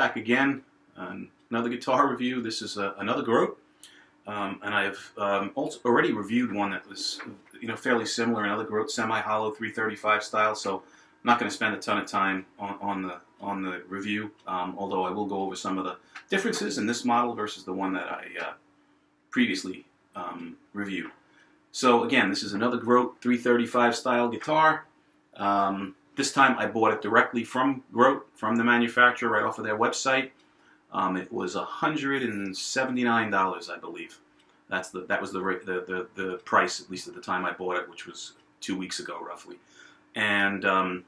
back again. Another guitar review. This is another Grote, and I've also already reviewed one that was, fairly similar, another Grote Semi-Hollow 335 style. So I'm not going to spend a ton of time on the review, although I will go over some of the differences in this model versus the one that I previously reviewed. So again, this is another Grote 335 style guitar. This time I bought it directly from Grote, from the manufacturer, right off of their website. It was $179, I believe. That was the price, at least at the time I bought it, which was 2 weeks ago roughly. And a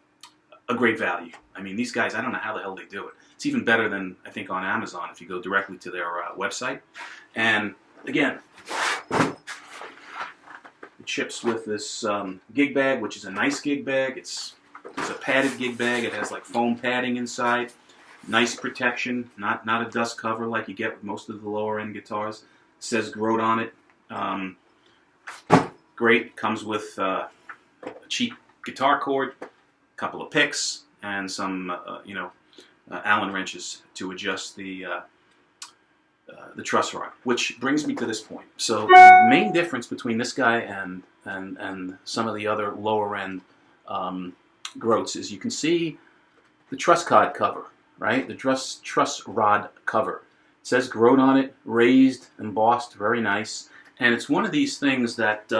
great value. I mean, these guys, I don't know how the hell they do it. It's even better than, I think, on Amazon if you go directly to their website. And again, it ships with this gig bag, which is a nice gig bag. It's a padded gig bag. It has like foam padding inside. Nice protection, not a dust cover like you get with most of the lower end guitars. It says Grote on it. Great. Comes with a cheap guitar cord, a couple of picks, and some Allen wrenches to adjust the truss rod. Which brings me to this point. So the main difference between this guy and some of the other lower end Grotes is you can see the truss rod cover. Right, the truss rod cover. It says Grote on it, raised, embossed, very nice. And it's one of these things that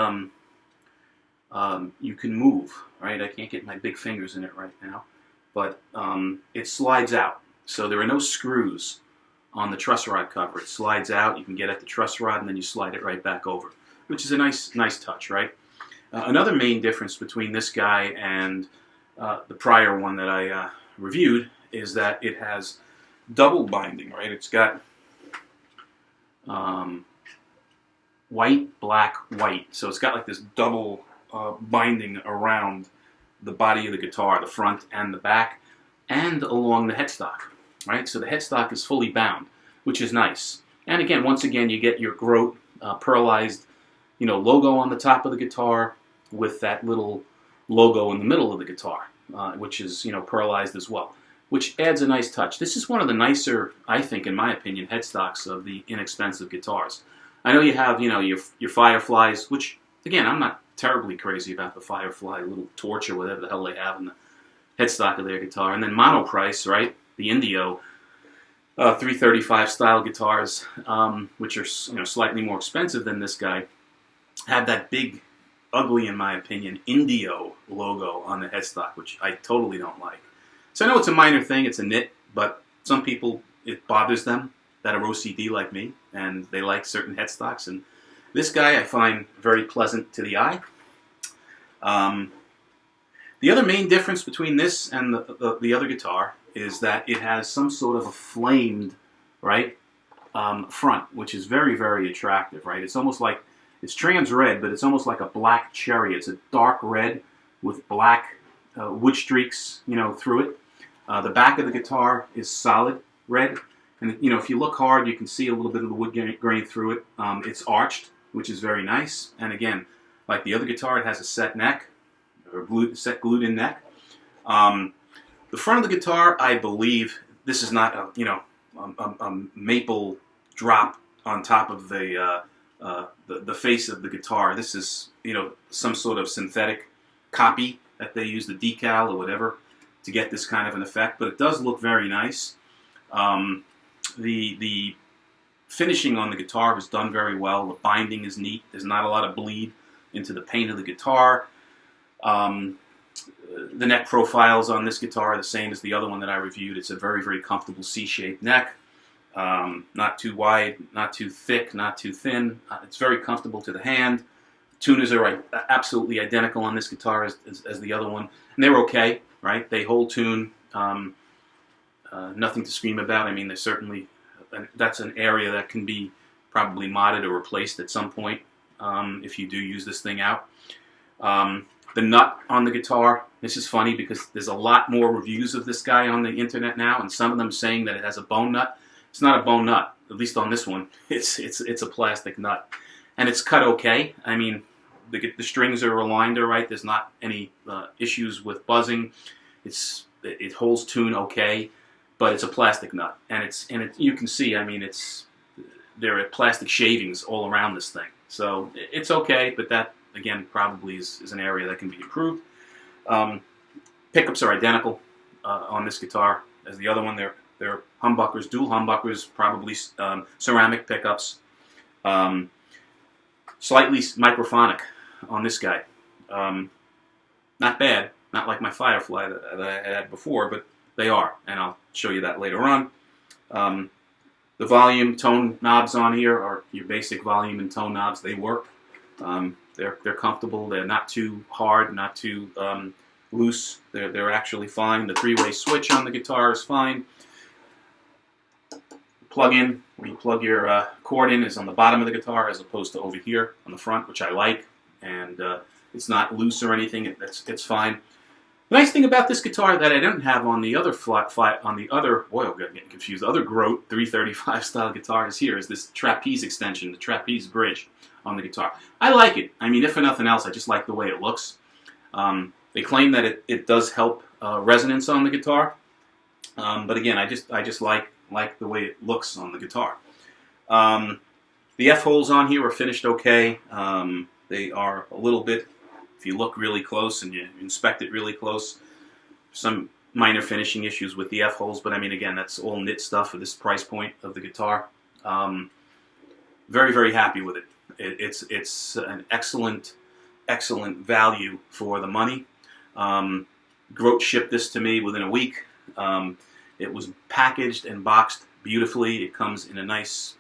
you can move. Right, I can't get my big fingers in it right now, but it slides out. So there are no screws on the truss rod cover. It slides out. You can get at the truss rod, and then you slide it right back over, which is a nice touch, right? Another main difference between this guy and the prior one that I reviewed is that it has double binding, right? It's got white, black, white. So it's got like this double binding around the body of the guitar, the front and the back, and along the headstock, right? So the headstock is fully bound, which is nice. And again, once again, you get your Grote pearlized, logo on the top of the guitar with that little logo in the middle of the guitar, which is, pearlized as well, which adds a nice touch. This is one of the nicer, I think, in my opinion, headstocks of the inexpensive guitars. I know you have, your Fireflies, which, again, I'm not terribly crazy about the Firefly little torch or whatever the hell they have in the headstock of their guitar. And then Monoprice, right, the Indio 335 style guitars, which are, slightly more expensive than this guy, have that big, ugly, in my opinion, Indio logo on the headstock, which I totally don't like. So I know it's a minor thing, it's a nit, but some people, it bothers them that are OCD like me, and they like certain headstocks. And this guy I find very pleasant to the eye. The other main difference between this and the other guitar is that it has some sort of a flamed, right, front, which is very, very attractive, right? It's almost like, it's trans red, but it's almost like a black cherry. It's a dark red with black wood streaks, through it. The back of the guitar is solid red, and if you look hard, you can see a little bit of the wood grain through it. It's arched, which is very nice. And again, like the other guitar, it has a set neck, or set glued-in neck. The front of the guitar, I believe, this is not a maple drop on top of the face of the guitar. This is some sort of synthetic copy that they use, the decal or whatever, to get this kind of an effect, but it does look very nice. The finishing on the guitar was done very well. The binding is neat. There's not a lot of bleed into the paint of the guitar. The neck profiles on this guitar are the same as the other one that I reviewed. It's a very, very comfortable C-shaped neck. Not too wide, not too thick, not too thin. It's very comfortable to the hand. Tuners are absolutely identical on this guitar as the other one, and they're okay, right? They hold tune, nothing to scream about. I mean, there's certainly, that's an area that can be probably modded or replaced at some point if you do use this thing out. The nut on the guitar, this is funny because there's a lot more reviews of this guy on the internet now, and some of them saying that it has a bone nut. It's not a bone nut, at least on this one. It's a plastic nut, and it's cut okay. I mean, the strings are aligned all right. There's not any issues with buzzing. It holds tune okay. but it's a plastic nut, and you can see, I mean, there are plastic shavings all around this thing, so it's okay, but that again probably is an area that can be improved. Pickups are identical on this guitar as the other one. They're humbuckers, dual humbuckers, probably ceramic pickups. Slightly microphonic on this guy. Not bad, not like my Firefly that I had before, but they are, and I'll show you that later on. The volume, tone knobs on here are your basic volume and tone knobs. They work. They're comfortable. They're not too hard, not too loose. They're actually fine. The three-way switch on the guitar is fine. Plug-in, where you plug your cord in, is on the bottom of the guitar as opposed to over here on the front, which I like. And it's not loose or anything. It's fine. The nice thing about this guitar that I didn't have on the other other Grote 335 style guitars here is this trapeze extension, the trapeze bridge on the guitar. I like it. I mean, if for nothing else, I just like the way it looks. They claim that it does help resonance on the guitar, but again, I just like the way it looks on the guitar. The F-holes on here are finished okay. They are a little bit, if you look really close and you inspect it really close, some minor finishing issues with the F-holes, but I mean, again, that's all knit stuff for this price point of the guitar. Very, very happy with it. It's an excellent value for the money. Grote shipped this to me within a week. It was packaged and boxed beautifully. It comes in a nice,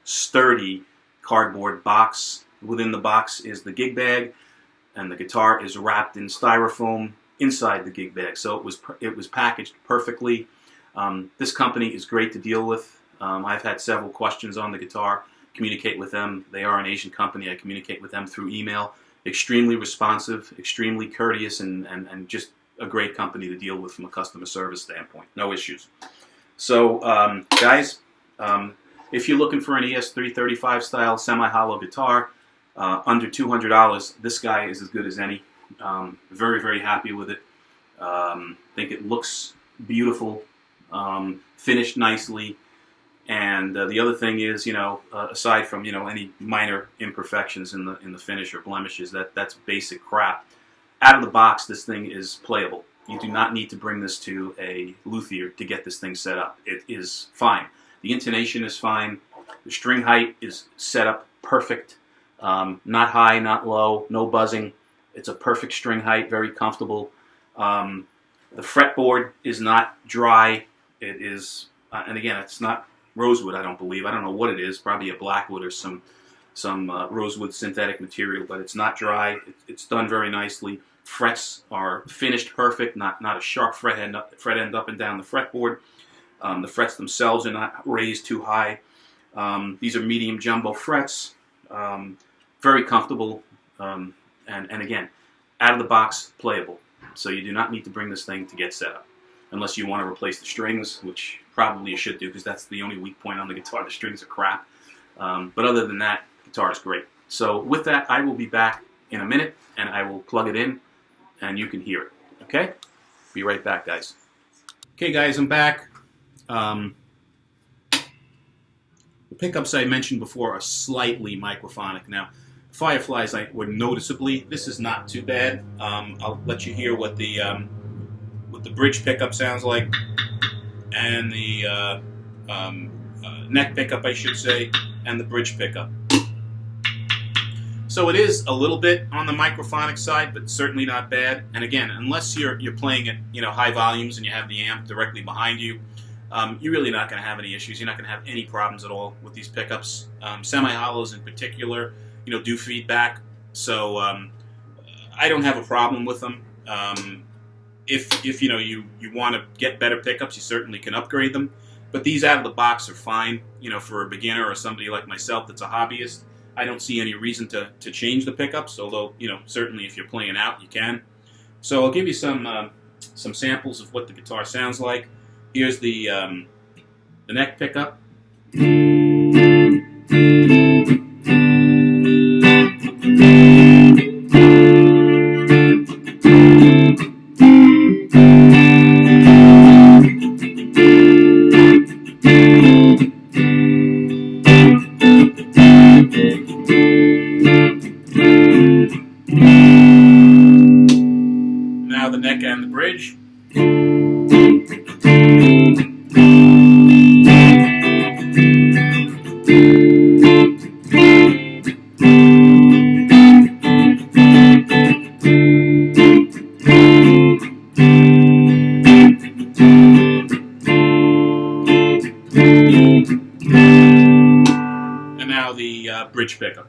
sturdy cardboard box. Within the box is the gig bag, and the guitar is wrapped in styrofoam inside the gig bag. So it was packaged perfectly. This company is great to deal with. I've had several questions on the guitar. Communicate with them. They are an Asian company. I communicate with them through email. Extremely responsive, extremely courteous, and just a great company to deal with from a customer service standpoint. No issues. So, guys, if you're looking for an ES-335 style semi-hollow guitar, under $200, this guy is as good as any. Very, very happy with it. Think it looks beautiful, finished nicely. And the other thing is, aside from any minor imperfections in the finish or blemishes, that's basic crap. Out of the box, this thing is playable. You do not need to bring this to a luthier to get this thing set up. It is fine. The intonation is fine. The string height is set up perfect. Not high, not low, no buzzing. It's a perfect string height, very comfortable. The fretboard is not dry. It is, and again, it's not rosewood, I don't believe. I don't know what it is. Probably a blackwood or some rosewood synthetic material, but it's not dry. It's done very nicely. Frets are finished perfect, not a sharp fret end up and down the fretboard. The frets themselves are not raised too high. These are medium jumbo frets. Very comfortable, and again, out of the box, playable. So you do not need to bring this thing to get set up, unless you want to replace the strings, which probably you should do, because that's the only weak point on the guitar. The strings are crap. But other than that, the guitar is great. So with that, I will be back in a minute, and I will plug it in, and you can hear it. Okay? Be right back, guys. Okay, guys, I'm back. The pickups I mentioned before are slightly microphonic. Now, Fireflies were noticeably. This is not too bad. I'll let you hear what the bridge pickup sounds like, and the neck pickup, I should say, and the bridge pickup. So it is a little bit on the microphonic side, but certainly not bad. And again, unless you're playing at high volumes and you have the amp directly behind you, you're really not going to have any issues. You're not going to have any problems at all with these pickups. Semi-hollows in particular, do feedback. So I don't have a problem with them. If you want to get better pickups, you certainly can upgrade them. But these out of the box are fine. For a beginner or somebody like myself that's a hobbyist, I don't see any reason to change the pickups. Although certainly if you're playing out, you can. So I'll give you some samples of what the guitar sounds like. Here's the neck pickup. bridge pickup.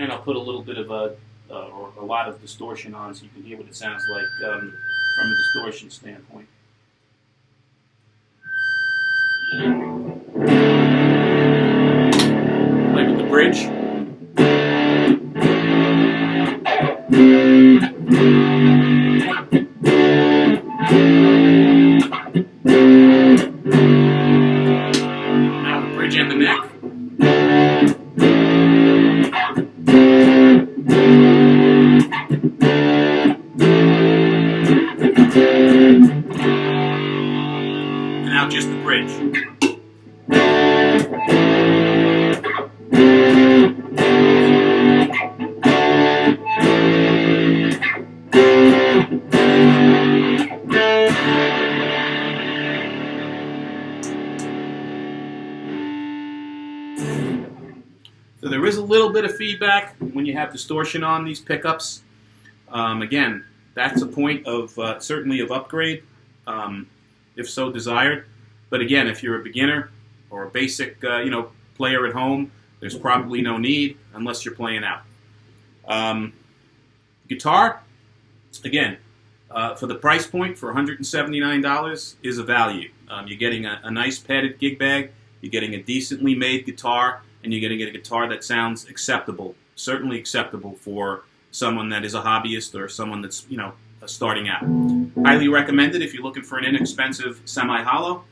And I'll put a little bit of or a lot of distortion on so you can hear what it sounds like from a distortion standpoint. Play with the bridge. Now the bridge and the neck. And now just the bridge. So there is a little bit of feedback when you have distortion on these pickups. Again, that's a point of certainly of upgrade, if so desired. But again, if you're a beginner or a basic player at home, there's probably no need unless you're playing out. Guitar, again, for the price point for $179 is a value. You're getting a nice padded gig bag, you're getting a decently made guitar, and you're going to get a guitar that sounds acceptable, certainly acceptable for someone that is a hobbyist or someone that's starting out. Highly recommended if you're looking for an inexpensive semi-hollow.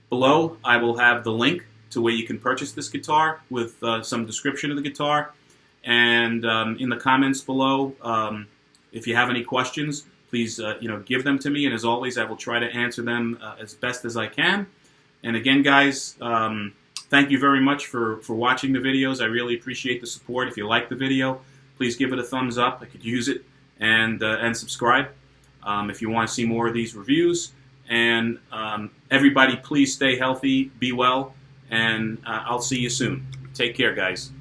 Below, I will have the link to where you can purchase this guitar with some description of the guitar. And in the comments below, if you have any questions, please give them to me. And as always, I will try to answer them as best as I can. And again, guys, thank you very much for watching the videos. I really appreciate the support. If you like the video, please give it a thumbs up. I could use it. And subscribe if you want to see more of these reviews. And everybody, please stay healthy, be well, and I'll see you soon. Take care, guys.